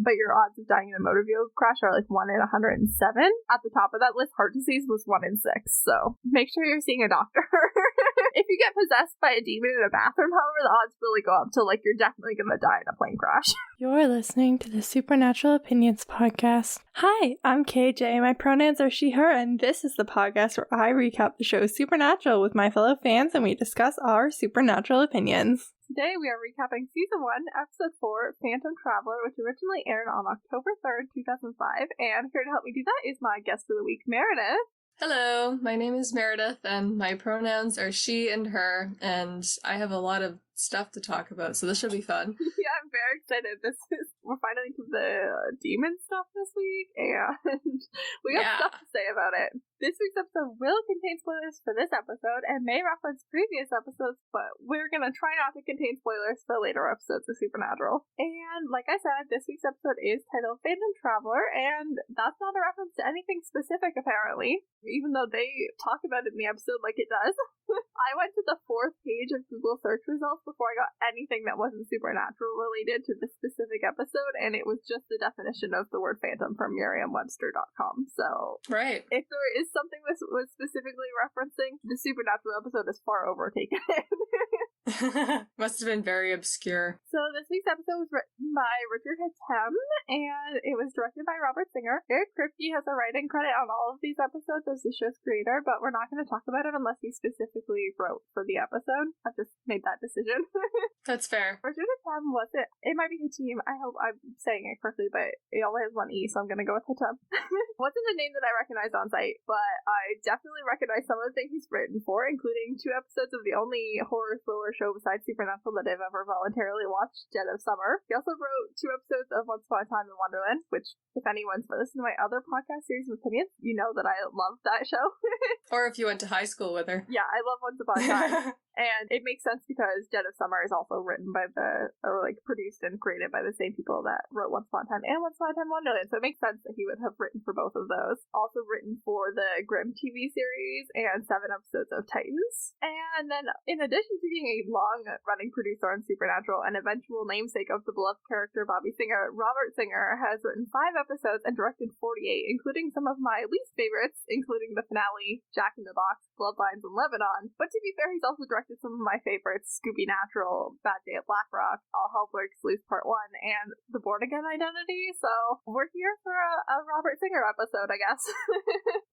but your odds of dying in a motor vehicle crash are like 1 in 107. At the top of that list, heart disease was 1 in 6. So make sure you're seeing a doctor. If you get possessed by a demon in a bathroom, however, the odds really go up to like you're definitely gonna die in a plane crash. You're listening to the Supernatural Opinions Podcast. Hi, I'm KJ. My pronouns are she, her, and this is the podcast where I recap the show Supernatural with my fellow fans and we discuss our supernatural opinions. Today we are recapping Season 1, Episode 4, Phantom Traveler, which originally aired on October 3rd, 2005, and here to help me do that is my guest of the week, Meredith. Hello, my name is Meredith, and my pronouns are she and her, and I have a lot of stuff to talk about, so this should be fun. Yeah, I'm very excited. We're finally to the demon stuff this week, and we got stuff to say about it. This week's episode will contain spoilers for this episode and may reference previous episodes, but we're going to try not to contain spoilers for later episodes of Supernatural. And like I said, this week's episode is titled Phantom Traveler, and that's not a reference to anything specific, apparently, even though they talk about it in the episode like it does. I went to the 4th page of Google search results before I got anything that wasn't Supernatural related to this specific episode, and it was just the definition of the word phantom from Merriam-Webster.com. So, right. If there is something that was specifically referencing, the Supernatural episode is far overtaken. Must have been very obscure. So this week's episode was written by Richard Hatem, and it was directed by Robert Singer. Eric Kripke has a writing credit on all of these episodes as the show's creator, but we're not going to talk about him unless he specifically wrote for the episode. I've just made that decision. That's fair. Richard Hatem wasn't, it might be Hatem, I hope I'm saying it correctly, but it only has one E, so I'm going to go with Hatem. Wasn't a name that I recognized on site, but I definitely recognize some of the things he's written for, including 2 episodes of the only horror thriller show besides Supernatural that I've ever voluntarily watched, Dead of Summer. He also wrote 2 episodes of Once Upon a Time in Wonderland, which, if anyone's listened to my other podcast series of opinions, you know that I love that show. Or if you went to high school with her. Yeah, I love Once Upon a Time. And it makes sense because Dead of Summer is also written by produced and created by the same people that wrote Once Upon a Time and Once Upon a Time in Wonderland. So it makes sense that he would have written for both of those. Also written for the Grimm TV series and 7 episodes of Titans. And then, in addition to being a long-running producer on Supernatural and eventual namesake of the beloved character Bobby Singer, Robert Singer has written 5 episodes and directed 48, including some of my least favorites, including the finale, Jack in the Box, Bloodlines, and Lebanon. But to be fair, he's also directed some of my favorites, Scooby Natural, Bad Day at Black Rock, All Hell Breaks Loose Part 1, and The Born Again Identity. So we're here for a Robert Singer episode, I guess.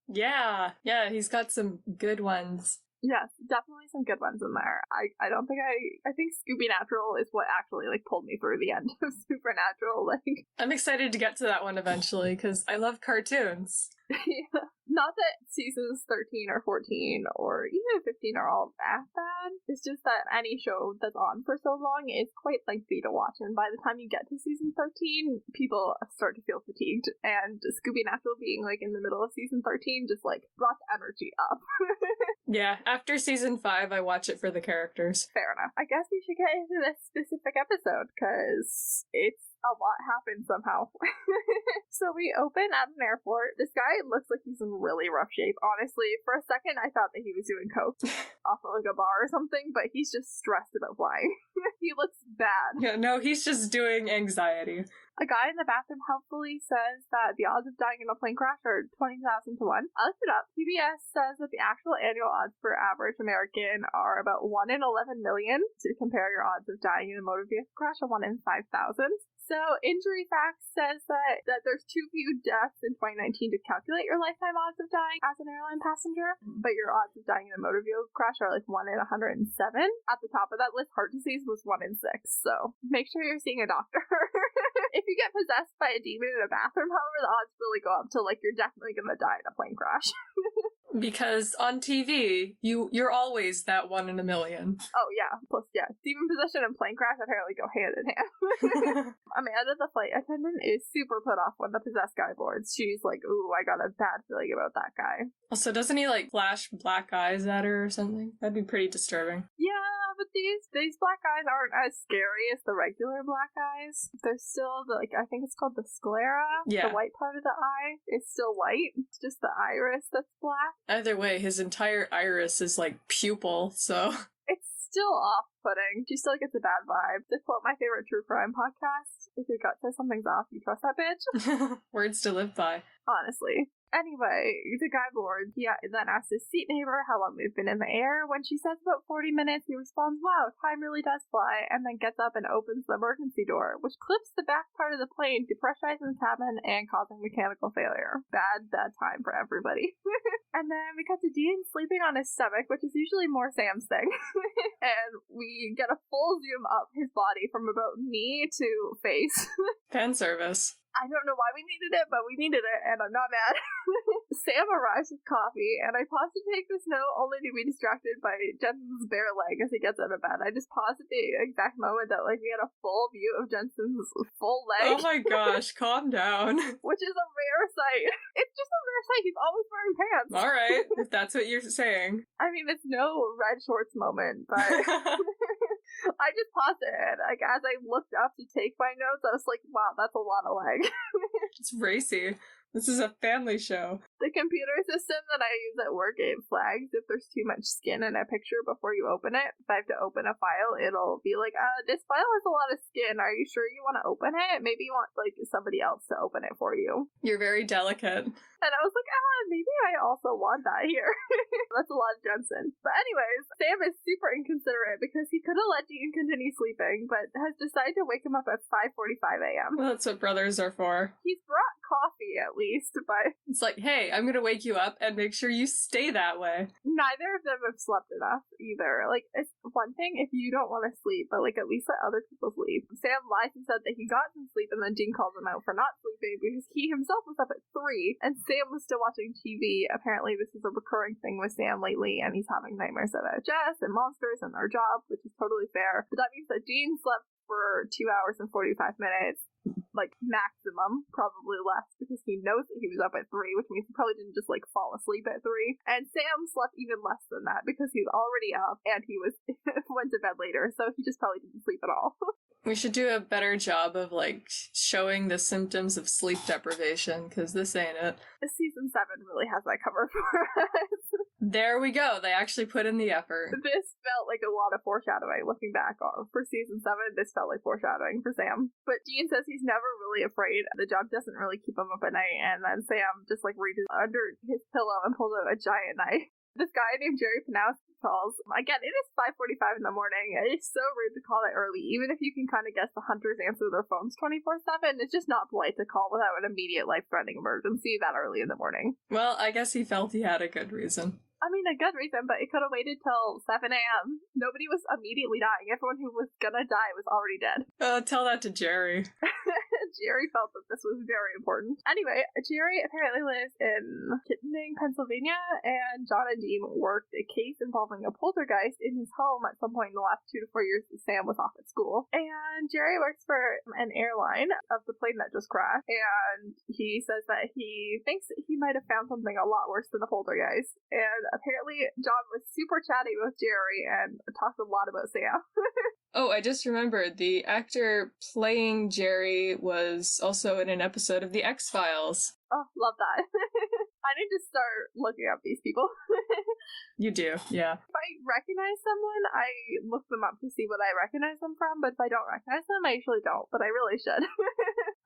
Yeah, he's got some good ones. Yes, definitely some good ones in there. I don't think I think Scooby Natural is what actually pulled me through the end of Supernatural. I'm excited to get to that one eventually because I love cartoons. Yeah. Not that seasons 13 or 14 or even 15 are all that bad. It's just that any show that's on for so long is quite lengthy to watch, and by the time you get to season 13, people start to feel fatigued. And Scooby Natural being in the middle of season 13 just brought the energy up. Yeah, after season 5, I watch it for the characters. Fair enough. I guess we should get into this specific episode because it's a lot happened somehow. So we open at an airport. This guy looks like he's in really rough shape. Honestly, for a second I thought that he was doing coke off of a bar or something, but he's just stressed about flying. He looks bad. Yeah, no, he's just doing anxiety. A guy in the bathroom helpfully says that the odds of dying in a plane crash are 20,000 to 1. I looked it up. PBS says that the actual annual odds for average American are about 1 in 11 million. To compare your odds of dying in a motor vehicle crash are 1 in 5,000. So, Injury Facts says that there's too few deaths in 2019 to calculate your lifetime odds of dying as an airline passenger, but your odds of dying in a motor vehicle crash are 1 in 107. At the top of that list, heart disease was 1 in 6. So, make sure you're seeing a doctor. If you get possessed by a demon in a bathroom, however, the odds really go up to you're definitely gonna die in a plane crash. Because on TV, you're always that 1 in a million. Oh yeah, plus demon possession and plane crash apparently go hand in hand. Amanda, the flight attendant, is super put off when the possessed guy boards. She's like, ooh, I got a bad feeling about that guy. Also, doesn't he flash black eyes at her or something? That'd be pretty disturbing. Yeah, but these black eyes aren't as scary as the regular black eyes. They're still I think it's called the sclera. Yeah. The white part of the eye is still white. It's just the iris that's black. Either way, his entire iris is pupil, so It's still off-putting. She still gets a bad vibe. To quote my favorite true crime podcast, if your gut says something's off, you trust that bitch. Words to live by. Honestly. Anyway, the guy bored. He then asks his seat neighbor how long they've been in the air. When she says about 40 minutes, he responds, wow, time really does fly, and then gets up and opens the emergency door, which clips the back part of the plane, depressurizing the cabin and causing mechanical failure. Bad time for everybody. And then we cut to Dean sleeping on his stomach, which is usually more Sam's thing. And we get a full zoom up his body from about knee to face. Fan service. I don't know why we needed it, but we needed it, and I'm not mad. Sam arrives with coffee, and I paused to take this note only to be distracted by Jensen's bare leg as he gets out of bed. I just paused at the exact moment that, like, we had a full view of Jensen's full leg. Oh my gosh, calm down. Which is a rare sight. It's just a rare sight. He's always wearing pants. Alright, if that's what you're saying. I mean, it's no red shorts moment, but... I just paused it. Like, as I looked up to take my notes, I was like, wow, that's a lot of leg. It's racy. This is a family show. The computer system that I use at work, it flags if there's too much skin in a picture before you open it. If I have to open a file, it'll be like, this file has a lot of skin. Are you sure you want to open it? Maybe you want, like, somebody else to open it for you. You're very delicate. And I was like, maybe I also want that here. That's a lot of Jensen. But anyways, Sam is super inconsiderate because he could have let Dean continue sleeping, but has decided to wake him up at 5:45 a.m. Well, that's what brothers are for. He's brought coffee, at least, but... It's like, hey, I'm gonna wake you up and make sure you stay that way. Neither of them have slept enough, either. Like, it's one thing if you don't want to sleep, but, like, at least let other people sleep. Sam lies and said that he got some sleep, and then Dean called him out for not sleeping because he himself was up at 3, and Sam was still watching TV. Apparently, this is a recurring thing with Sam lately, and he's having nightmares about Jess and monsters and their job, which is totally fair. But that means that Dean slept for 2 hours and 45 minutes, like, maximum, probably less, because he knows that he was up at 3, which means he probably didn't just, like, fall asleep at 3. And Sam slept even less than that, because he's already up, and he went to bed later, so he just probably didn't sleep at all. We should do a better job of, like, showing the symptoms of sleep deprivation, because this ain't it. Season 7 really has that covered for us. There we go. They actually put in the effort. This felt like a lot of foreshadowing. Looking back for season 7, this felt like foreshadowing for Sam. But Dean says he's never really afraid. The job doesn't really keep him up at night. And then Sam just, like, reaches under his pillow and pulls out a giant knife. This guy named Jerry Panowski calls. Again, it is 5:45 in the morning. It's so rude to call it early. Even if you can kind of guess the hunters answer their phones 24/7, it's just not polite to call without an immediate life-threatening emergency that early in the morning. Well, I guess he felt he had a good reason. I mean, a good reason, but it could have waited till 7 a.m. Nobody was immediately dying. Everyone who was gonna die was already dead. Tell that to Jerry. Jerry felt that this was very important. Anyway, Jerry apparently lives in Kittanning, Pennsylvania, and John and Dean worked a case involving a poltergeist in his home at some point in the last 2 to 4 years that Sam was off at school. And Jerry works for an airline of the plane that just crashed, and he says that he thinks that he might have found something a lot worse than a poltergeist. And apparently John was super chatty with Jerry and talked a lot about Sam. Oh, I just remembered, the actor playing Jerry was also in an episode of The X-Files. Oh, love that. I need to start looking up these people. You do, yeah. If I recognize someone, I look them up to see what I recognize them from, but if I don't recognize them, I usually don't, but I really should.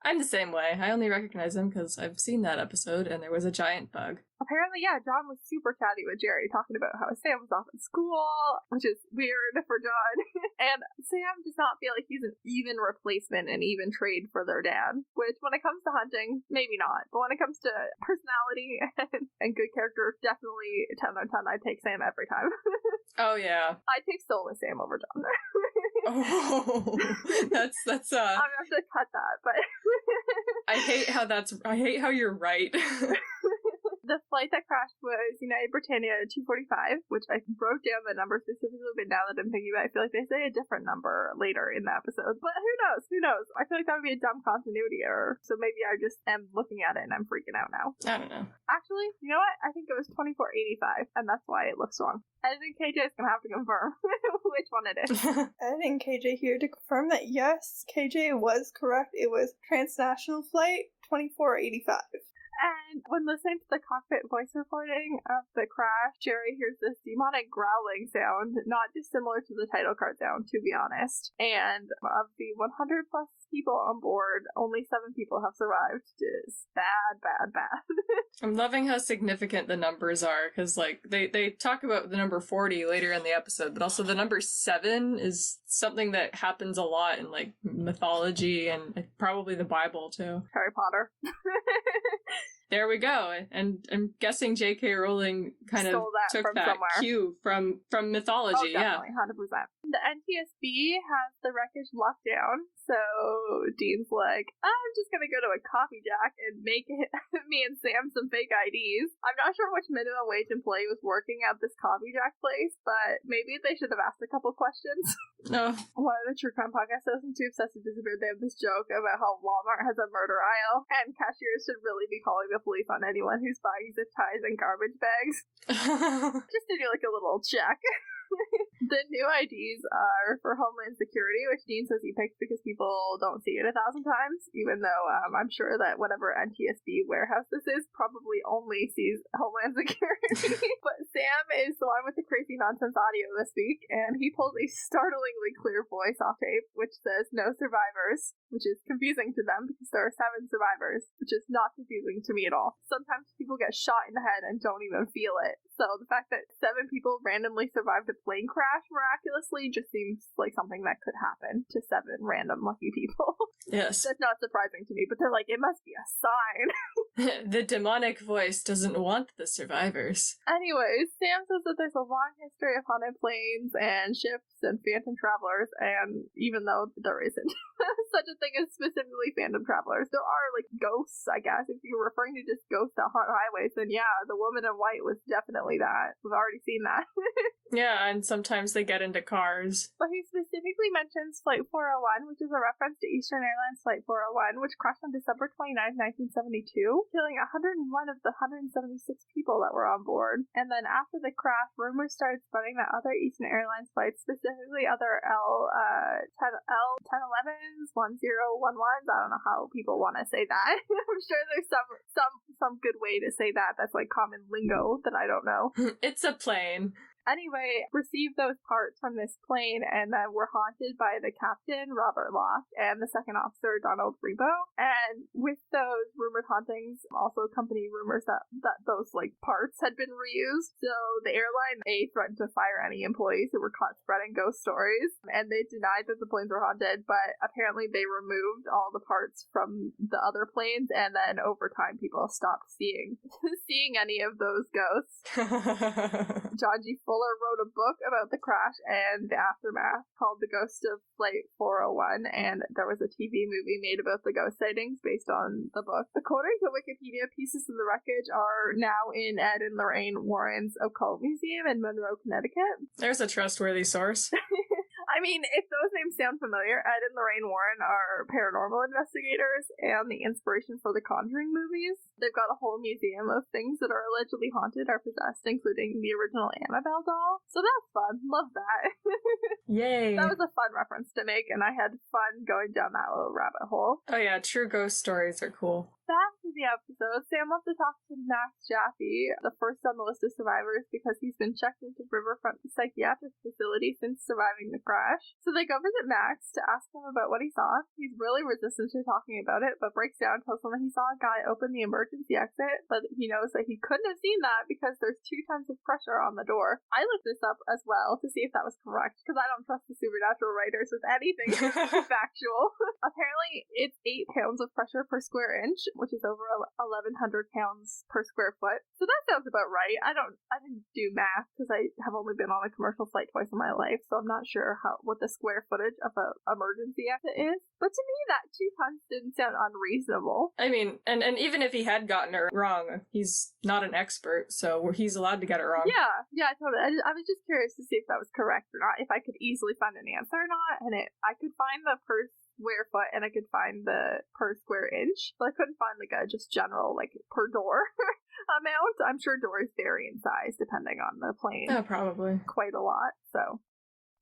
I'm the same way. I only recognize him because I've seen that episode and there was a giant bug. Apparently, yeah, John was super chatty with Jerry, talking about how Sam was off at school, which is weird for John. And Sam does not feel like he's an even replacement, an even trade for their dad, which when it comes to hunting, maybe not. But when it comes to personality and good character, definitely 10 out of 10, I'd take Sam every time. Oh, yeah. I'd take Soulless Sam over John there. Oh, that's I'm gonna have to cut that, but I hate how you're right. The flight that crashed was United Britannia 245, which I wrote down the number specifically, but now that I'm thinking about it, I feel like they say a different number later in the episode. But who knows? Who knows? I feel like that would be a dumb continuity error. So maybe I just am looking at it and I'm freaking out now. I don't know. Actually, you know what? I think it was 2485, and that's why it looks wrong. I think KJ is going to have to confirm which one it is. I think KJ here to confirm that yes, KJ was correct. It was TransNational Flight 2485. And when listening to the cockpit voice recording of the crash, Jerry hears this demonic growling sound, not dissimilar to the title card sound, to be honest. And of the 100 plus people on board, only 7 people have survived, which is bad, bad, bad. I'm loving how significant the numbers are, because like they talk about the number 40 later in the episode, but also the number 7 is something that happens a lot in like mythology and probably the Bible too. Harry Potter. There we go. And I'm guessing J.K. Rowling kind of took that cue from mythology. Oh, definitely, 100%. The NTSB has the wreckage locked down, so Dean's like, I'm just gonna go to a coffee jack and make me and Sam some fake IDs. I'm not sure which minimum wage employee was working at this coffee jack place, but maybe they should have asked a couple questions. No. One of the true crime podcasts I listen to, Obsessive Disappeared, they have this joke about how Walmart has a murder aisle, and cashiers should really be calling the police on anyone who's buying zip ties and garbage bags. Just to do like a little check. The new IDs are for Homeland Security, which Dean says he picked because people don't see it 1,000 times, even though I'm sure that whatever NTSB warehouse this is probably only sees Homeland Security. But Sam is the one with the crazy nonsense audio this week, and he pulls a startlingly clear voice off tape, which says no survivors, which is confusing to them because there are 7 survivors, which is not confusing to me at all. Sometimes people get shot in the head and don't even feel it. So the fact that 7 people randomly survived a plane crash miraculously just seems like something that could happen to 7 random lucky people. Yes. That's not surprising to me, but they're like, it must be a sign. The demonic voice doesn't want the survivors. Anyways, Sam says that there's a long history of haunted planes and ships and phantom travelers, and even though there isn't such a thing as specifically phantom travelers, there are like ghosts, I guess. If you're referring to just ghosts that haunt highways, then yeah, the woman in white was definitely that. We've already seen that. Yeah, and sometimes they get into cars. But he specifically mentions Flight 401, which is a reference to Eastern Airlines Flight 401, which crashed on December 29, 1972, killing 101 of the 176 people that were on board. And then after the crash, rumors started spreading that other Eastern Airlines flights, specifically other L1011s, 1011s, I don't know how people want to say that. I'm sure there's some good way to say that that's like common lingo that I don't know. It's a plane. Anyway, received those parts from this plane and then were haunted by the captain, Robert Locke, and the second officer, Donald Rebo. And with those rumored hauntings also accompany rumors that those like parts had been reused. So the airline threatened to fire any employees who were caught spreading ghost stories, and they denied that the planes were haunted, but apparently they removed all the parts from the other planes, and then over time people stopped seeing any of those ghosts. John G. Fuller wrote a book about the crash and the aftermath called The Ghost of Flight 401, and there was a TV movie made about the ghost sightings based on the book. According to Wikipedia, pieces of the wreckage are now in Ed and Lorraine Warren's Occult Museum in Monroe, Connecticut. There's a trustworthy source. I mean, if those names sound familiar, Ed and Lorraine Warren are paranormal investigators and the inspiration for the Conjuring movies. They've got a whole museum of things that are allegedly haunted or possessed, including the original Annabelle doll. So that's fun. Love that. Yay. That was a fun reference to make, and I had fun going down that little rabbit hole. Oh yeah, true ghost stories are cool. Back to the episode, Sam wants to talk to Max Jaffe, the first on the list of survivors, because he's been checked into Riverfront Psychiatric Facility since surviving the crash. So they go visit Max to ask him about what he saw. He's really resistant to talking about it, but breaks down, tells them that he saw a guy open the emergency exit, but he knows that he couldn't have seen that because there's 2 tons of pressure on the door. I looked this up as well to see if that was correct, because I don't trust the supernatural writers with anything factual. Apparently, it's 8 pounds of pressure per square inch, which is over 1,100 pounds per square foot. So that sounds about right. I didn't do math because I have only been on a commercial flight twice in my life, so I'm not sure what the square footage of an emergency exit is. But to me, that 2 tons didn't sound unreasonable. I mean, and even if he had gotten it wrong, he's not an expert, so he's allowed to get it wrong. Yeah, totally. I was just curious to see if that was correct or not, if I could easily find an answer or not, and I could find the per square foot and I could find the per square inch, but I couldn't find like a just general like per door amount. I'm sure doors vary in size depending on the plane. Oh, probably. Quite a lot. So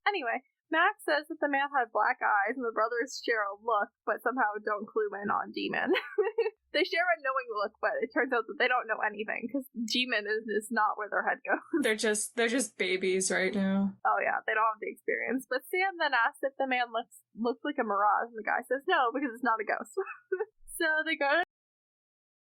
anyway, Max says that the man had black eyes and the brothers share a look, but somehow don't clue in on demon. They share a knowing look, but it turns out that they don't know anything, because G-Men is not where their head goes. They're just babies right now. Oh yeah, they don't have the experience. But Sam then asks if the man looks like a mirage, and the guy says no, because it's not a ghost. So they go to